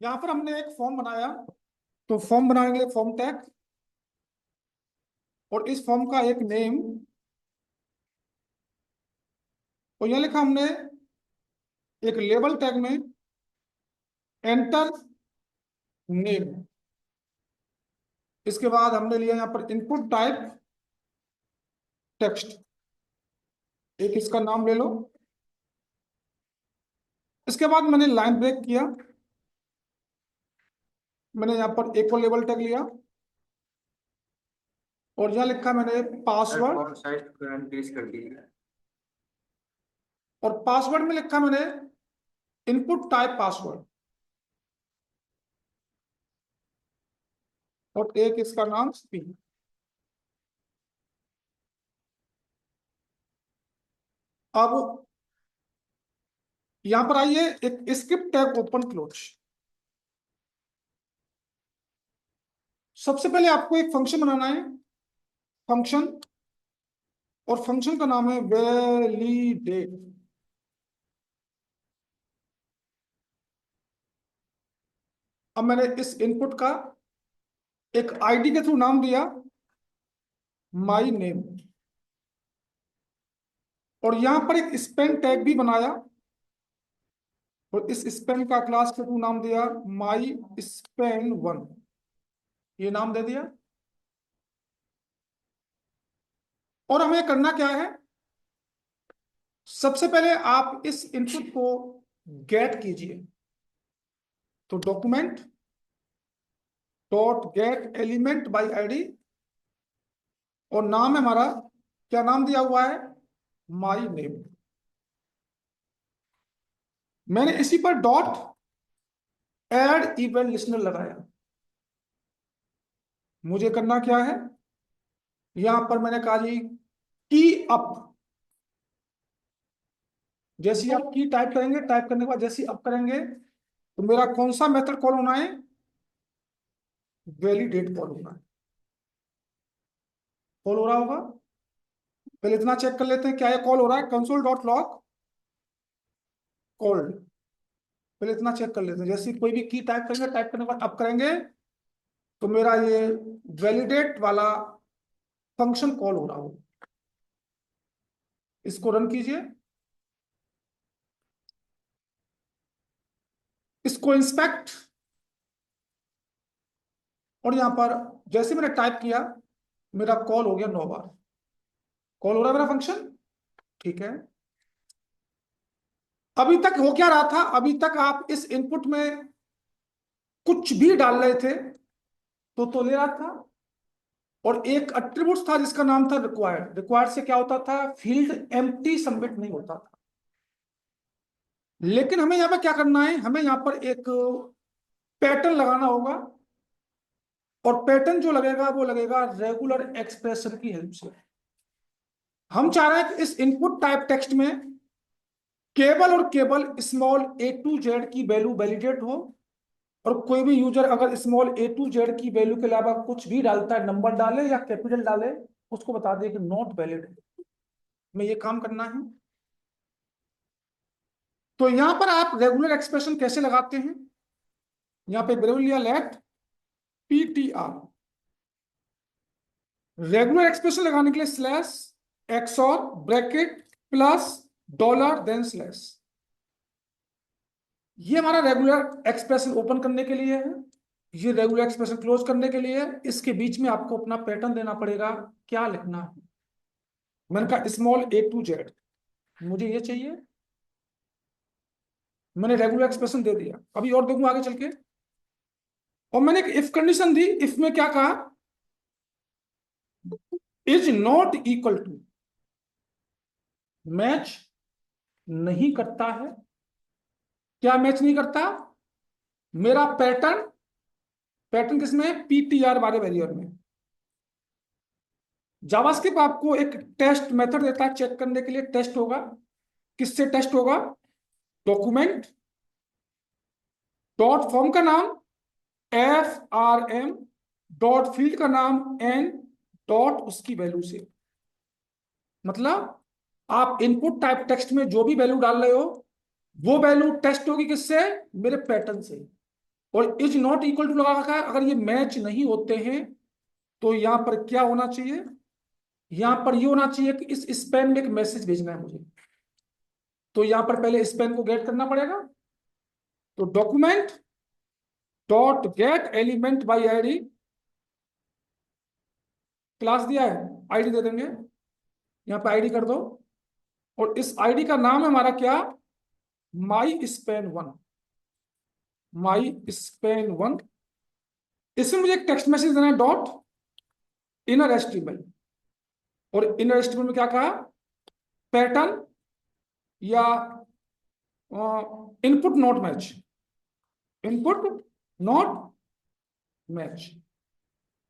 यहाँ पर हमने एक फॉर्म बनाया। तो फॉर्म बनाने के लिए फॉर्म टैग, और इस फॉर्म का एक नेम, और यह लिखा हमने एक लेबल टैग में एंटर नेम। इसके बाद हमने लिया यहाँ पर इनपुट टाइप टेक्स्ट, एक इसका नाम ले लो। इसके बाद मैंने लाइन ब्रेक किया, मैंने यहाँ पर एक और लेबल टैग लिया और यहाँ लिखा मैंने पासवर्ड, साइज इंक्रीज कर दी। और पासवर्ड में लिखा मैंने इनपुट टाइप पासवर्ड, और एक इसका नाम स्पी। अब यहां पर आइए, एक स्क्रिप्ट टैग ओपन क्लोज। सबसे पहले आपको एक फंक्शन बनाना है, फंक्शन, और फंक्शन का नाम है वैलिडेट। अब मैंने इस इनपुट का एक आईडी के थ्रू नाम दिया माई नेम, और यहां पर एक स्पेन टैग भी बनाया, और इस स्पेन का क्लास के थ्रू नाम दिया माई स्पेन वन, ये नाम दे दिया। और हमें करना क्या है, सबसे पहले आप इस इनपुट को गेट कीजिए। तो document dot get element by ID, और नाम है हमारा, क्या नाम दिया हुआ है, माई नेम। मैंने इसी पर डॉट एड इवेंट लिस्नर लगाया। मुझे करना क्या है, यहां पर मैंने कहा जी की अप, जैसे ही आप की टाइप करेंगे, टाइप करने के बाद जैसे ही अप करेंगे, तो मेरा कौन सा मेथड कॉल होना है, वैलिडेट कॉल होना है। कॉल हो रहा होगा, पहले इतना चेक कर लेते हैं क्या ये कॉल हो रहा है, कंसोल डॉट लॉग कॉल्ड। पहले इतना चेक कर लेते हैं, जैसे कोई भी की टाइप करेंगे, टाइप करने के बाद अप करेंगे, तो मेरा ये वैलिडेट वाला फंक्शन कॉल हो रहा हो। इसको रन कीजिए, इसको इंस्पेक्ट, और यहां पर जैसे मैंने टाइप किया, मेरा कॉल हो गया 9 बार। कॉल हो रहा है मेरा फंक्शन, ठीक है। अभी तक हो क्या रहा था, अभी तक आप इस इनपुट में कुछ भी डाल रहे थे तो ले रहा था, और एक एट्रीब्यूट था जिसका नाम था रिक्वायर्ड। रिक्वायर्ड से क्या होता था, फील्ड एम्प्टी सबमिट नहीं होता था। लेकिन हमें यहां पर क्या करना है, हमें यहां पर एक पैटर्न लगाना होगा, और पैटर्न जो लगेगा वो लगेगा रेगुलर एक्सप्रेशन की हेल्प से। हम चाह रहे हैं कि इस इनपुट टाइप टेक्स्ट में केवल और केवल स्मॉल ए टू जेड की वैल्यू वैलिडेट हो, और कोई भी यूजर अगर स्मॉल ए टू जेड की वैल्यू के अलावा कुछ भी डालता है, नंबर डाले या कैपिटल डाले, उसको बता दे कि नॉट वैलिड। में ये काम करना है। तो यहां पर आप रेगुलर एक्सप्रेशन कैसे लगाते हैं, यहां पे वेरिएबल लिया लेट पीटीआर। रेगुलर एक्सप्रेशन लगाने के लिए slash XOR bracket plus dollar then slash. ये हमारा रेगुलर एक्सप्रेशन ओपन करने के लिए है, ये रेगुलर एक्सप्रेशन क्लोज करने के लिए है। इसके बीच में आपको अपना पैटर्न देना पड़ेगा, क्या लिखना है। मैंने कहा स्मॉल ए टू जेड, मुझे ये चाहिए, मैंने रेगुलर एक्सप्रेशन दे दिया। अभी और देखूं आगे चल के, और मैंने एक इफ कंडीशन दी। इफ में क्या कहा, is not equal to, match नहीं करता है। क्या मैच नहीं करता, मेरा पैटर्न, पैटर्न किसमें, पीटीआर वाले वेरिएबल में। जावास्क्रिप्ट आपको एक टेस्ट मेथड देता है चेक करने के लिए, टेस्ट होगा, किससे टेस्ट होगा, डॉक्यूमेंट डॉट फॉर्म का नाम FRM, डॉट फील्ड का नाम N, डॉट उसकी वैल्यू से। मतलब आप इनपुट टाइप टेक्स्ट में जो भी वैल्यू डाल रहे हो, वो वैल्यू टेस्ट होगी किससे, मेरे पैटर्न से। और इज नॉट इक्वल टू लगा रखा है। अगर ये मैच नहीं होते हैं तो यहां पर क्या होना चाहिए, यहां पर ये होना चाहिए कि इस स्पैन में एक मैसेज भेजना है मुझे। तो यहां पर पहले स्पैन को गेट करना पड़ेगा। तो document dot get element by ID, class दिया है, आईडी दे देंगे, यहां पर आईडी कर दो। और इस आईडी का नाम है हमारा क्या, माई स्पैन वन, माई स्पैन वन। इसमें मुझे एक टेक्स्ट मैसेज देना है, डॉट इनर एस्टिमेट। और इनर एस्टिमेट में क्या कहा, पैटर्न या input not match, input not match.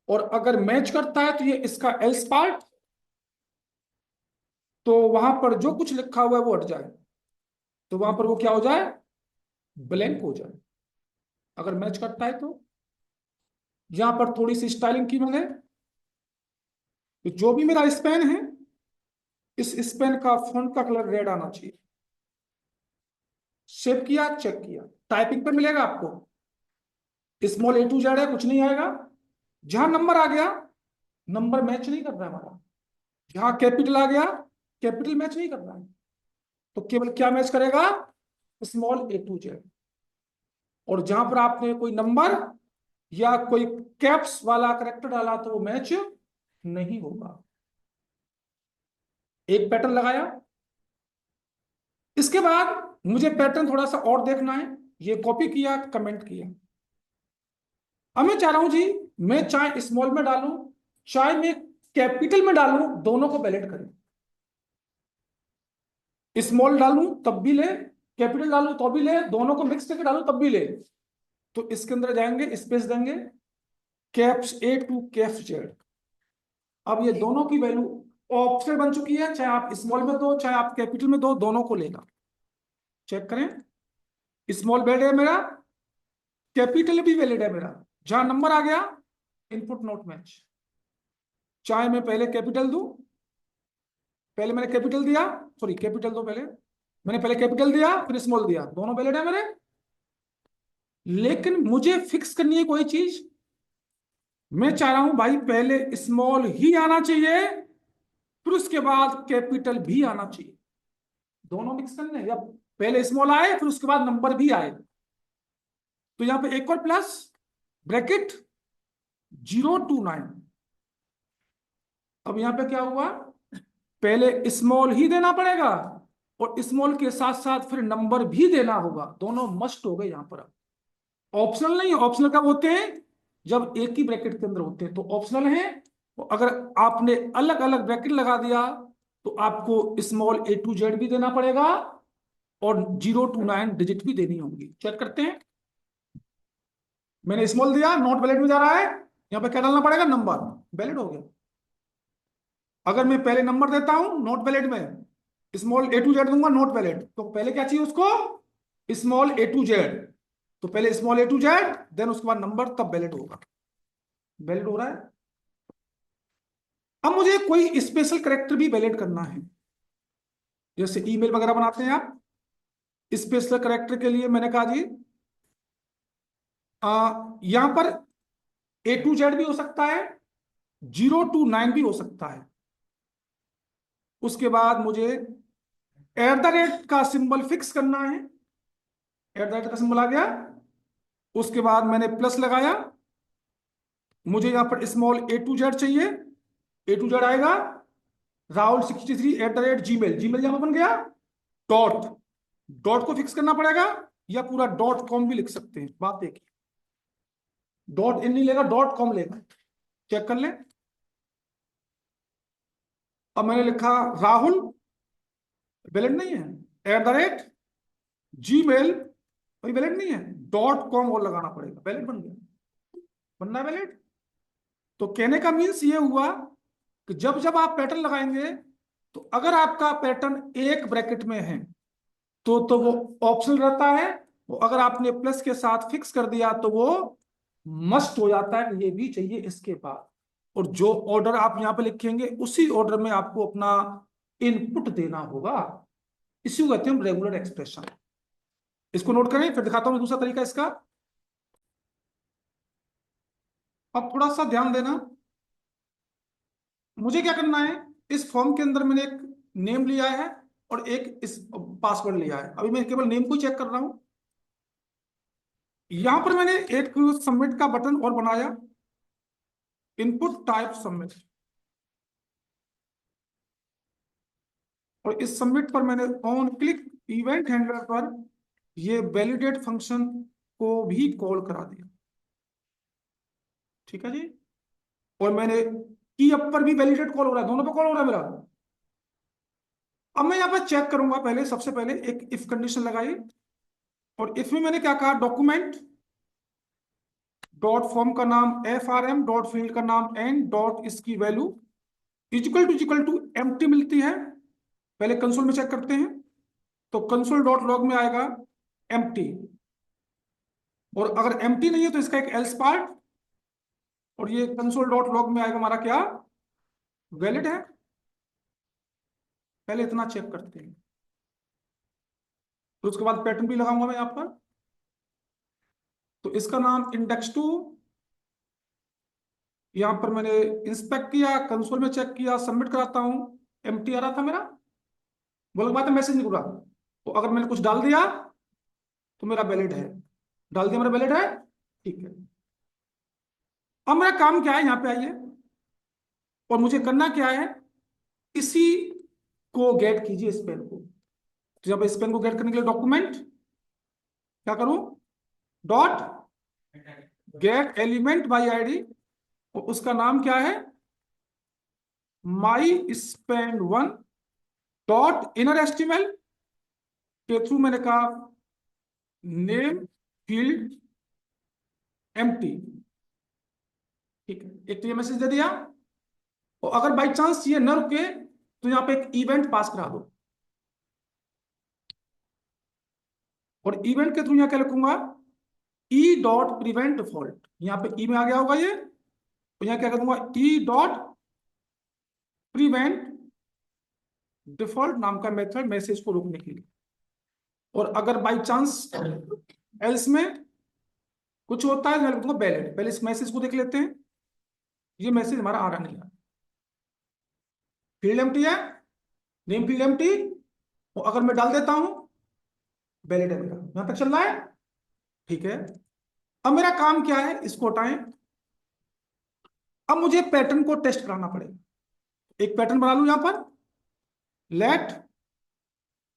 और अगर मैच करता है तो ये इसका एल्स पार्ट, तो वहां पर जो कुछ लिखा हुआ है वो हट जाए, तो वहां पर वो क्या हो जाए, ब्लैंक हो जाए। अगर मैच करता है तो यहां पर थोड़ी सी स्टाइलिंग की मैंने, तो जो भी मेरा स्पेन है, इस स्पेन का फॉन्ट का कलर रेड आना चाहिए। सेव किया, चेक किया, टाइपिंग पे मिलेगा आपको स्मॉल ए टू जेड है, कुछ नहीं आएगा। जहां नंबर आ गया, नंबर मैच नहीं कर रहा है हमारा। जहां कैपिटल आ गया, कैपिटल मैच नहीं कर रहा है। तो केवल क्या मैच करेगा, स्मॉल ए टू जेड। और जहां पर आपने कोई नंबर या कोई कैप्स वाला करेक्टर डाला तो वो मैच नहीं होगा। एक पैटर्न लगाया, इसके बाद मुझे पैटर्न थोड़ा सा और देखना है। ये कॉपी किया, कमेंट किया। अब मैं चाह रहा हूं जी, मैं चाहे स्मॉल में डालूं चाहे मैं कैपिटल में डालूं, दोनों को वैलिड करें। स्मॉल डालूं तब भी ले, कैपिटल डालूं तो भी ले, दोनों को मिक्स करके डालूं तब भी ले। तो इसके अंदर जाएंगे, स्पेस देंगे, caps A to caps Z. अब ये दोनों की वैल्यू ऑप्शन बन चुकी है, चाहे आप स्मॉल में दो चाहे आप कैपिटल में दो, दोनों को लेगा। चेक करें, स्मॉल वैलिड है मेरा, कैपिटल भी वैलिड है मेरा। जहां नंबर आ गया, इनपुट नोट मैच। चाहे मैं पहले कैपिटल दूं, पहले मैंने कैपिटल दिया, सॉरी कैपिटल दो पहले, मैंने पहले कैपिटल दिया फिर स्मॉल दिया, दोनों वैलिड है मेरे। लेकिन मुझे फिक्स करनी है कोई चीज, मैं चाह रहा हूं भाई पहले स्मॉल ही आना चाहिए फिर उसके बाद कैपिटल भी आना चाहिए। दोनों मिक्स करने, या पहले स्मॉल आए फिर उसके बाद नंबर भी आए। तो यहां पे एक और प्लस ब्रैकेट 0 to 9। अब यहां पे क्या हुआ, पहले स्मॉल ही देना पड़ेगा और स्मॉल के साथ साथ फिर नंबर भी देना होगा, दोनों मस्ट हो गए यहां पर। ऑप्शनल नहीं, ऑप्शनल कब होते हैं, जब एक ही ब्रैकेट के अंदर होते हैं तो ऑप्शनल है। तो अगर आपने अलग अलग ब्रैकेट लगा दिया तो आपको स्मॉल ए टू जेड भी देना पड़ेगा और 0 to 9 डिजिट भी देनी होंगी। चेक करते हैं, मैंने स्मॉल दिया, नॉट वैलिड में जा रहा है, यहां पे क्या डालना पड़ेगा, नंबर, वैलिड हो गया। अगर मैं पहले नंबर देता हूं नॉट वैलिड में, स्मॉल ए टू जेड दूंगा नॉट वैलिड, तो पहले क्या चाहिए उसको, स्मॉल ए टू जेड। तो पहले small A to Z then उसके बाद नंबर, तब वैलिड होगा। वैलिड हो रहा है। अब मुझे कोई स्पेशल करेक्टर भी वैलिड करना है, जैसे ईमेल वगैरह बनाते हैं आप, स्पेशल करेक्टर के लिए मैंने कहा जी यहां पर ए टू जेड भी हो सकता है, 0 to 9 भी हो सकता है। उसके बाद मुझे @ का सिंबल फिक्स करना है, @ का सिंबल आ गया, उसके बाद मैंने प्लस लगाया, मुझे यहां पर स्मॉल ए टू जेड चाहिए, ए टू जेड आएगा, Rahul63 @gmail, जीमेल यहां पर बन गया। डॉट, डॉट को फिक्स करना पड़ेगा या पूरा .com भी लिख सकते हैं, बात देखिए, .in नहीं लेगा, .com लेगा। चेक कर लें, अब मैंने लिखा राहुल, वैलिड नहीं है, @gmail, भाई वैलिड नहीं है, .com और लगाना पड़ेगा, वैलिड बन गया, बनना वैलिड। तो कहने का मीन्स ये हुआ कि जब जब आप पैटर्न लगाएंगे तो अगर आपका पैटर्न एक ब्रैकेट में है तो वो ऑप्शनल रहता है, वो अगर आपने प्लस के साथ फिक्स कर दिया तो वो मस्ट हो जाता है, ये भी चाहिए इसके बाद। और जो ऑर्डर आप यहां पे लिखेंगे उसी ऑर्डर में आपको अपना इनपुट देना होगा। इसी को कहते हैं हम रेगुलर एक्सप्रेशन। इसको नोट करें, फिर दिखाता हूं दूसरा तरीका इसका। अब थोड़ा सा ध्यान देना, मुझे क्या करना है, इस फॉर्म के अंदर मैंने एक नेम लिया है और एक इस पासवर्ड लिया है। अभी मैं केवल नेम को चेक कर रहा हूं। यहां पर मैंने एक सबमिट का बटन और बनाया, इनपुट टाइप सबमिट, और इस सबमिट पर मैंने ऑन क्लिक इवेंट हैंडलर पर ये वैलिडेट फंक्शन को भी कॉल करा दिया। ठीक है जी। और मैंने की अप पर भी वैलिडेट कॉल हो रहा है, दोनों पर कॉल हो रहा है मेरा। अब मैं यहां पर चेक करूंगा, पहले सबसे पहले एक इफ कंडीशन लगाई, और इसमें मैंने क्या कहा, डॉक्यूमेंट डॉट फॉर्म का नाम FRM डॉट फील्ड का नाम एन डॉट इसकी वैल्यू इक्वल टू एम्प्टी मिलती है। पहले कंसोल में चेक करते हैं, तो कंसोल डॉट लॉग में आएगा एम्प्टी, और अगर एम्प्टी नहीं है तो इसका एक एल्स पार्ट, और ये कंसोल डॉट लॉग में आएगा हमारा क्या, वैलिड है। पहले इतना चेक करते हैं, तो उसके बाद पैटर्न भी लगाऊंगा मैं यहां पर। तो इसका नाम इंडेक्स 2, यहां पर मैंने इंस्पेक्ट किया, कंसोल में चेक किया, सबमिट कराता हूं, एम्प्टी आ रहा था मेरा, बोल बात है मैसेज नहीं रहा। तो अगर मैंने कुछ डाल दिया तो मेरा वैलिड है, डाल दिया मेरा वैलिड है। ठीक है, अब मेरा काम क्या है, यहां पे आइए, और मुझे करना क्या है, इसी को गेट कीजिए, इस पेन को। तो जब इस पेन को गेट करने के लिए डॉक्यूमेंट क्या करूं, dot get element by ID, और उसका नाम क्या है, माई स्पेंड वन डॉट इनर एस्टिमल के थ्रू मैंने कहा नेम फील्ड एम्प्टी। ठीक है, एक तो ये मैसेज दे दिया, और अगर बाई चांस ये न रुके तो यहां पे एक इवेंट पास करा दो, और इवेंट के थ्रू यहां क्या लिखूंगा, ई डॉट प्रिवेंट डिफॉल्ट, यहां पे ई में आ गया होगा ये, तो यहां क्या करूंगा, ई डॉट प्रिवेंट डिफॉल्ट नाम का मेथड मैसेज को रोकने के लिए। और अगर बाई चांस एल्स में कुछ होता है, मैं लिख दूंगा वैलिड। पहले इस मैसेज को देख लेते हैं, ये मैसेज हमारा आ रहा नहीं है, फील्ड एम्प्टी है, नेम फील्ड एम्प्टी, और अगर मैं डाल देता हूं वैलिड है मेरा, यहां तक चल रहा है। ठीक है, अब मेरा काम क्या है, इसको हटाएं। अब मुझे पैटर्न को टेस्ट कराना पड़ेगा, एक पैटर्न बना लू यहां पर, let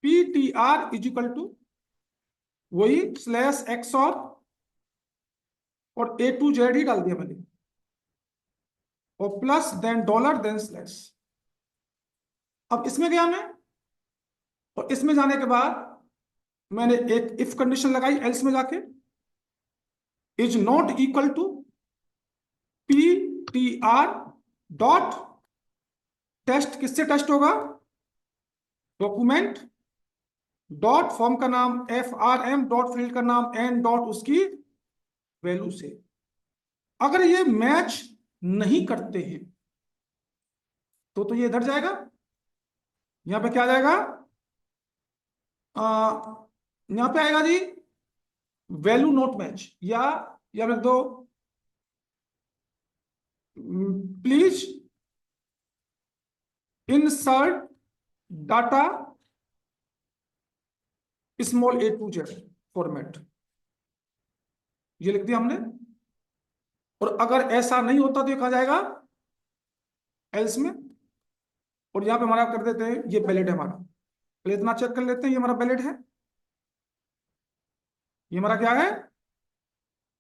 PTR is equal to वही स्लैश XOR, और A to Z ही डाल दिया मैंने, और plus then dollar then slash. अब इसमें गया मैं, और इसमें जाने के बाद मैंने एक इफ कंडीशन लगाई, एल्स में जाके is not equal to PTR dot test, किससे टेस्ट होगा, डॉक्यूमेंट डॉट फॉर्म का नाम FRM डॉट फील्ड का नाम एन डॉट उसकी वैल्यू से। अगर ये मैच नहीं करते हैं तो ये इधर जाएगा, यहां पे क्या जाएगा, यहां पे आएगा जी वैल्यू नॉट मैच, या रख दो please insert data small A to Z format, ये लिख दिया हमने। और अगर ऐसा नहीं होता तो ये कहा जाएगा एल्स में, और यहां पे हमारा कर देते हैं ये वैलिड है हमारा। पहले इतना चेक कर लेते हैं, ये हमारा वैलिड है, ये हमारा क्या है,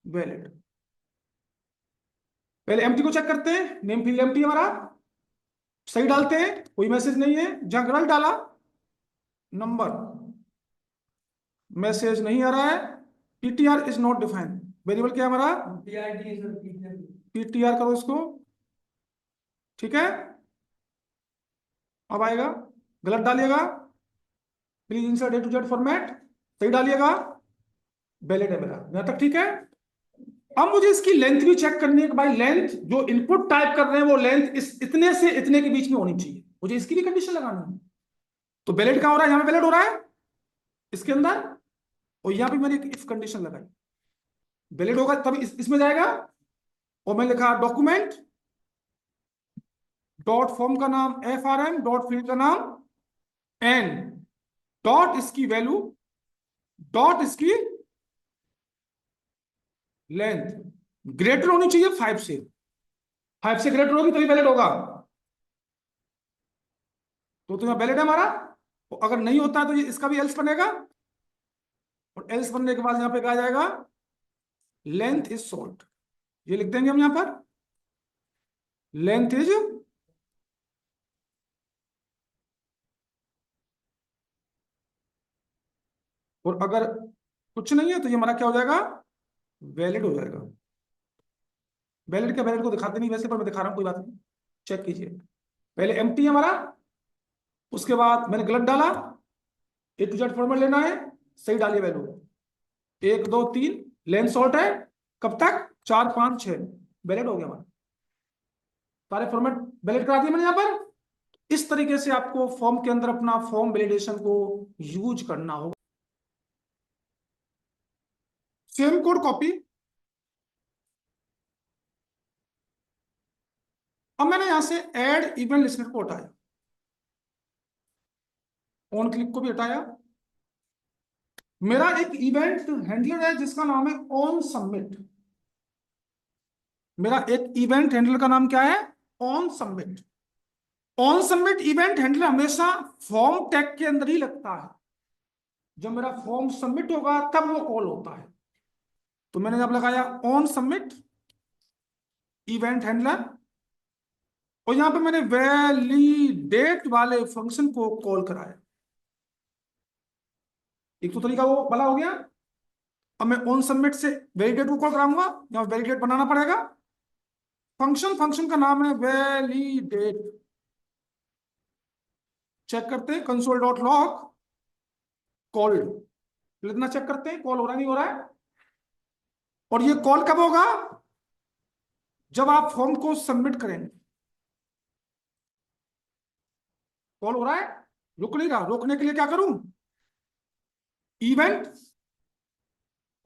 वैलिड। पहले एम्प्टी को चेक करते हैं, नेम फील्ड एम्प्टी हमारा, सही डालते हैं, कोई मैसेज नहीं है, जहां गलत डाला नंबर, मैसेज नहीं आ रहा है, PTR is not defined, variable क्या है हमारा, PTR करो इसको। ठीक है, अब आएगा, गलत डालिएगा, please insert A to Z format, सही डालिएगा, वैलिड है मेरा, यहां तक ठीक है। अब मुझे इसकी लेंथ भी चेक करनी है कि भाई लेंथ जो इनपुट टाइप कर रहे हैं वो लेंथ इस इतने से इतने के बीच में होनी चाहिए, मुझे इसकी भी कंडीशन लगानी है। तो वैलिड कहां हो रहा है, यहां पे वैलिड हो रहा है इसके अंदर, और यहां पे मैंने एक इफ कंडीशन लगाई, वैलिड होगा तब इसमें जाएगा, और मैं लिखा डॉक्यूमेंट डॉट फॉर्म का नाम FRM डॉट फील्ड का नाम N डॉट इसकी वैल्यू डॉट इसकी लेंथ ग्रेटर होनी चाहिए 5 से ग्रेटर होगी तभी वैलिड होगा। तो तुम्हें वैलिड है हमारा। तो अगर नहीं होता है तो ये इसका भी एल्स बनेगा, और एल्स बनने के बाद यहां पे क्या आ जाएगा, लेंथ इज शॉर्ट। ये लिख देंगे हम यहां पर, लेंथ इज, और अगर कुछ नहीं है तो ये हमारा क्या हो जाएगा, वैलिड हो जाएगा। वैलिड के वैलिड को दिखाते नहीं वैसे, पर मैं दिखा रहा हूं, कोई बात नहीं, चेक कीजिए। पहले एम्प्टी है हमारा, उसके बाद मैंने गलत डाला, A to Z फॉर्मेट लेना है, सही डालिए वैल्यू 1 2 3, लेंथ शॉर्ट है, कब तक 4 5 6, वैलिड हो गया हमारा। सारे फॉर्मेट वैलिड करा दिए मैंने यहाँ पर। इस तरीके से आपको फॉर्म के अंदर अपना फॉर्म वैलिडेशन को यूज करना होगा। Same code copy. अब मैंने यहां से ऐड इवेंट लिस्टर को हटाया, ऑन क्लिक को भी हटाया। मेरा एक इवेंट हैंडलर है जिसका नाम है ऑन सबमिट। मेरा एक इवेंट हैंडलर का नाम क्या है, on submit. On submit event handler हमेशा फॉर्म टैग के अंदर ही लगता है। जब मेरा फॉर्म सबमिट होगा तब वो कॉल होता है। तो मैंने जब लगाया ऑन सबमिट इवेंट हैंडलर, और यहां पे मैंने वैलिडेट वाले फंक्शन को कॉल कराया। एक तो तरीका वो भला हो गया। अब मैं ऑन सबमिट से वैलिडेट को कॉल कराऊंगा, या वैलिडेट बनाना पड़ेगा। फंक्शन का नाम है वैलिडेट। चेक करते हैं कंसोल डॉट लॉग कॉल्ड, इतना चेक करते हैं कॉल हो रहा नहीं हो रहा है। और ये कॉल कब होगा, जब आप फॉर्म को सबमिट करेंगे। कॉल हो रहा है, रुक नहीं रहा। रोकने के लिए क्या करूं, इवेंट,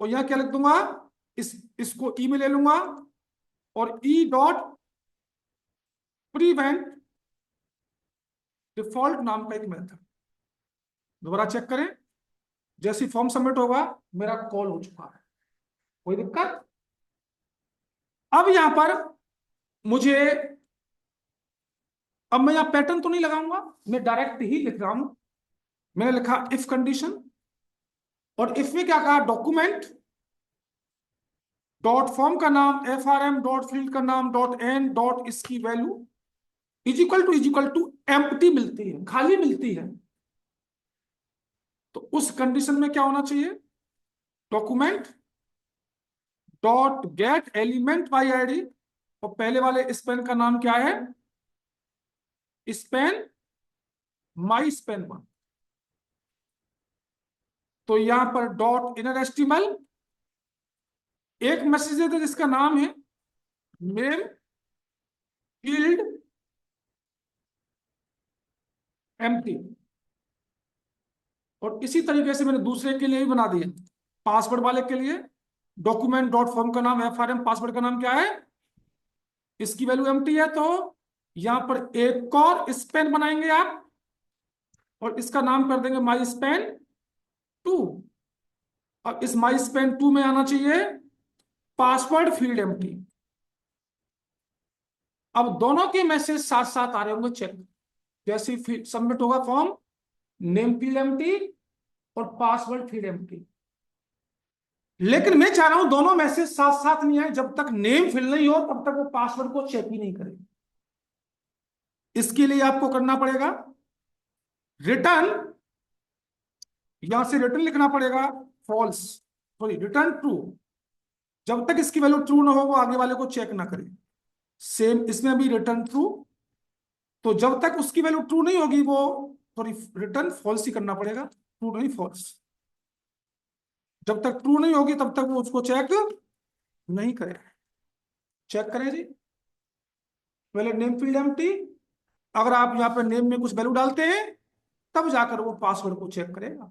और यहां क्या लिख दूंगा, इसको ई में ले लूंगा, और ई डॉट प्रीवेंट डिफॉल्ट नाम का एक मेथड। दोबारा चेक करें, जैसी फॉर्म सबमिट होगा मेरा कॉल हो चुका है, कोई दिक्कत। अब यहां पर मुझे, अब मैं यहां पैटर्न तो नहीं लगाऊंगा, मैं डायरेक्ट ही लिख रहा हूं। मैंने लिखा इफ कंडीशन, और इफ में क्या कहा, डॉक्यूमेंट डॉट फॉर्म का नाम FRM डॉट फील्ड का नाम डॉट N डॉट इसकी value is equal to empty मिलती है, खाली मिलती है। तो उस कंडीशन में क्या होना चाहिए, document dot get element by ID, और पहले वाले स्पेन का नाम क्या है, स्पेन माई स्पेन 1। तो यहां पर डॉट इनर एस्टिमल, एक मैसेज देते जिसका नाम है नेम फील्ड एम्प्टी, और इसी तरीके से मैंने दूसरे के लिए भी बना दिया। पासवर्ड वाले के लिए डॉक्यूमेंट डॉट फॉर्म का नाम FRM, पासवर्ड का नाम क्या है, इसकी वैल्यू एम्प्टी है। तो यहां पर एक और स्पेन बनाएंगे आप, और इसका नाम कर देंगे माई स्पेन 2। अब इस माई स्पेन 2 में आना चाहिए पासवर्ड फील्ड एम्प्टी। अब दोनों के मैसेज साथ साथ आ रहे होंगे, चेक। जैसे सबमिट होगा फॉर्म, नेम फील्ड एम्प्टी और पासवर्ड फील्ड एम्प्टी। लेकिन मैं चाह रहा हूं दोनों मैसेज साथ साथ नहीं आए, जब तक नेम फिल नहीं हो तब तक वो पासवर्ड को चेक ही नहीं करेगा। इसके लिए आपको करना पड़ेगा रिटर्न, यहां से रिटर्न लिखना पड़ेगा फॉल्स, सॉरी रिटर्न ट्रू। जब तक इसकी वैल्यू ट्रू ना हो वो आगे वाले को चेक ना करे। सेम इसमें भी रिटर्न ट्रू। तो जब तक उसकी वैल्यू ट्रू नहीं होगी वो, सॉरी रिटर्न फॉल्स ही करना पड़ेगा, ट्रू नहीं फॉल्स। जब तक ट्रू नहीं होगी तब तक वो उसको चेक नहीं करेगा। चेक करें जी, पहले नेम फील्ड एम्प्टी। अगर आप यहाँ पे नेम में कुछ वैल्यू डालते हैं तब जाकर वो पासवर्ड को चेक करेगा।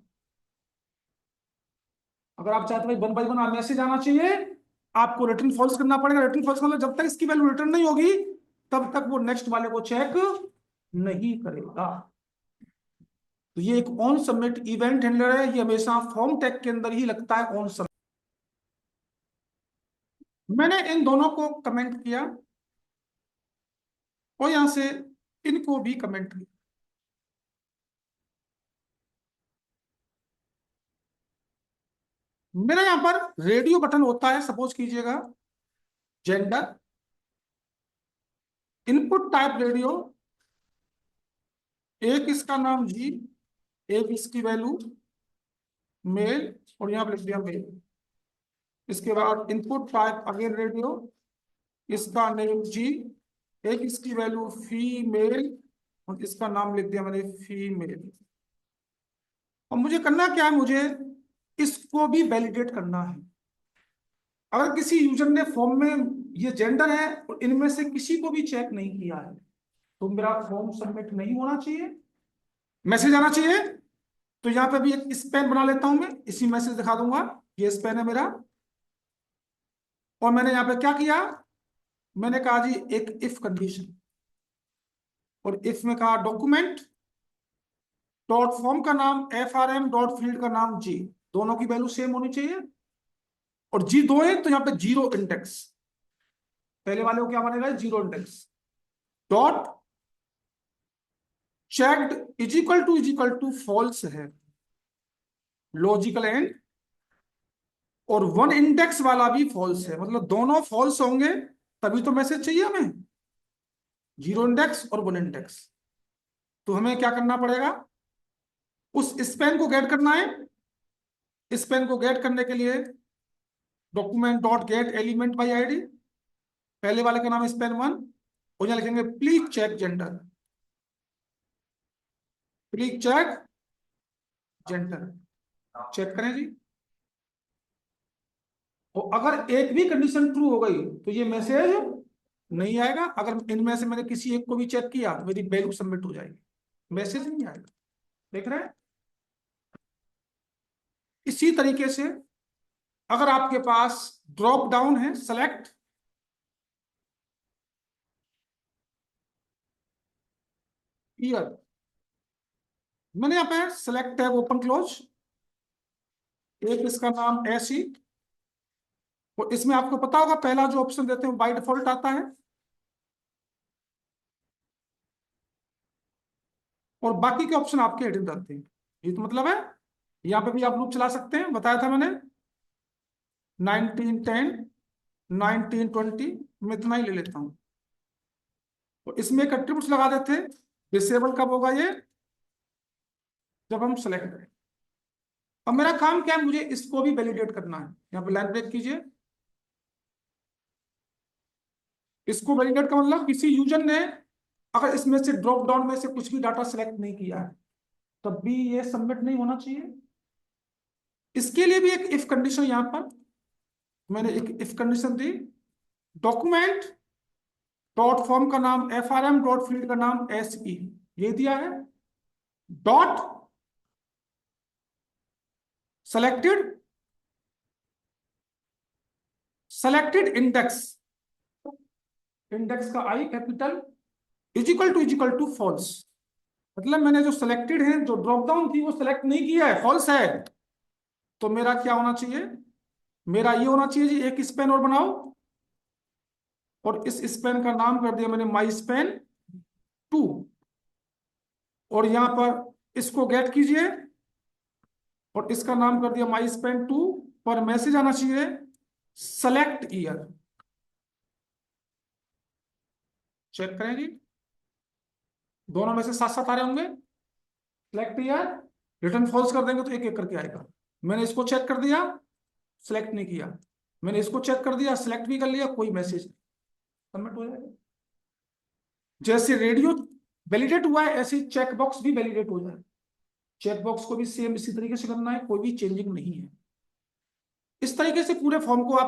अगर आप चाहते हैं 1 बाय 1 मैसेज आना चाहिए, आपको रिटर्न फॉल्स करना पड़ेगा। रिटर्न फॉल्स मतलब जब तक इसकी वैल्यू रिटर्न नहीं होगी तब तक वो नेक्स्ट वाले को चेक नहीं करेगा। तो ये एक ऑन सबमिट इवेंट हैंडलर है, ये हमेशा फॉर्म टैग के अंदर ही लगता है ऑन सबमिट। मैंने इन दोनों को कमेंट किया और यहां से इनको भी कमेंट किया। मेरा यहां पर रेडियो बटन होता है, सपोज कीजिएगा जेंडर, इनपुट टाइप रेडियो, एक इसका नाम जी, एक इसकी वैल्यू मेल, और यहां पर लिख दिया मेल। इसके बाद इनपुट टाइप अगेन रेडियो, इसका नेम जी, एक इसकी वैल्यू फीमेल और इसका नाम लिख दिया मैंने फीमेल। और मुझे करना क्या है, मुझे इसको भी वैलिडेट करना है। अगर किसी यूजर ने फॉर्म में ये जेंडर है और इनमें से किसी को भी चेक नहीं किया है तो मेरा फॉर्म सबमिट नहीं होना चाहिए, मैसेज आना चाहिए। तो यहां पे भी एक स्पैन बना लेता हूं, मैं इसी मैसेज दिखा दूंगा, ये स्पैन है मेरा। और मैंने यहां पे क्या किया, मैंने कहा जी एक इफ कंडीशन, और इफ में कहा डॉक्यूमेंट डॉट फॉर्म का नाम FRM डॉट फील्ड का नाम जी, दोनों की वैल्यू सेम होनी चाहिए। और जी दो है तो यहां पे जीरो इंडेक्स, पहले वाले को क्या बनेगा zero index, dot checked is equal to false है, लॉजिकल एंड, और वन इंडेक्स वाला भी फॉल्स है, मतलब दोनों फॉल्स होंगे तभी तो मैसेज चाहिए हमें, जीरो इंडेक्स और वन इंडेक्स। तो हमें क्या करना पड़ेगा, उस स्पैन को गेट करना है। स्पैन को गेट करने के लिए document dot get element by ID, पहले वाले का नाम स्पैन वन, और यहां लिखेंगे please check gender, please check gender, check करें जी। और अगर एक भी कंडीशन ट्रू हो गई तो ये मैसेज नहीं आएगा। अगर इनमें से मैंने किसी एक को भी चेक किया तो मेरी वैल्यू सबमिट हो जाएगी, मैसेज नहीं आएगा। देख रहे हैं, इसी तरीके से अगर आपके पास ड्रॉप डाउन है सेलेक्ट ईयर, मैंने यहां पे सेलेक्ट टैब ओपन क्लोज, एक इसका नाम ऐसी, और इसमें आपको पता होगा पहला जो ऑप्शन देते हैं बाय डिफॉल्ट आता है, और बाकी के ऑप्शन आपके हिडन रहते हैं। ये तो मतलब है यहाँ पे भी आप लूप चला सकते हैं, बताया था मैंने 1910 1920, मैं इतना ही ले लेता हूं। और इसमें एक एट्रीब्यूट्स लगा देते, डिसेबल कब होगा ये, जब हम सेलेक्ट करें। अब मेरा काम क्या है, मुझे इसको भी वैलिडेट करना है। यहाँ पे लाइन ब्रेक कीजिए, इसको वैलिडेट का मतलब किसी यूजर ने अगर इसमें से ड्रॉप डाउन में से कुछ भी डाटा सेलेक्ट नहीं किया है तब भी ये सबमिट नहीं होना चाहिए। इसके लिए भी एक इफ कंडीशन, यहां पर मैंने एक if condition the, document dot form का नाम FRM डॉट फील्ड का नाम SE, ये दिया है, dot selected selected index, index का I capital, is equal to false. मतलब मैंने जो सिलेक्टेड है, जो ड्रॉप डाउन थी वो सिलेक्ट नहीं किया है, फॉल्स है। तो मेरा क्या होना चाहिए, मेरा ये होना चाहिए जी एक स्पेन और बनाओ, और इस स्पेन का नाम कर दिया मैंने माई स्पेन 2, और यहां पर इसको गेट कीजिए और इसका नाम कर दिया माई स्पेन 2, पर मैसेज आना चाहिए सेलेक्ट ईयर, चेक करें जी, दोनों में से साथ साथ आ रहे होंगे, सिलेक्ट ईयर, रिटर्न फॉल्स कर देंगे तो एक एक करके आएगा। मैंने इसको चेक कर दिया, सिलेक्ट नहीं किया, मैंने इसको चेक कर दिया, सिलेक्ट भी कर लिया, कोई मैसेज सबमिट हो जाएगा। जैसे रेडियो वैलिडेट हुआ है ऐसे चेक बॉक्स भी वैलिडेट हो जाए, चेक बॉक्स को भी सेम इसी तरीके से करना है, कोई भी चेंजिंग नहीं है। इस तरीके से पूरे फॉर्म को आप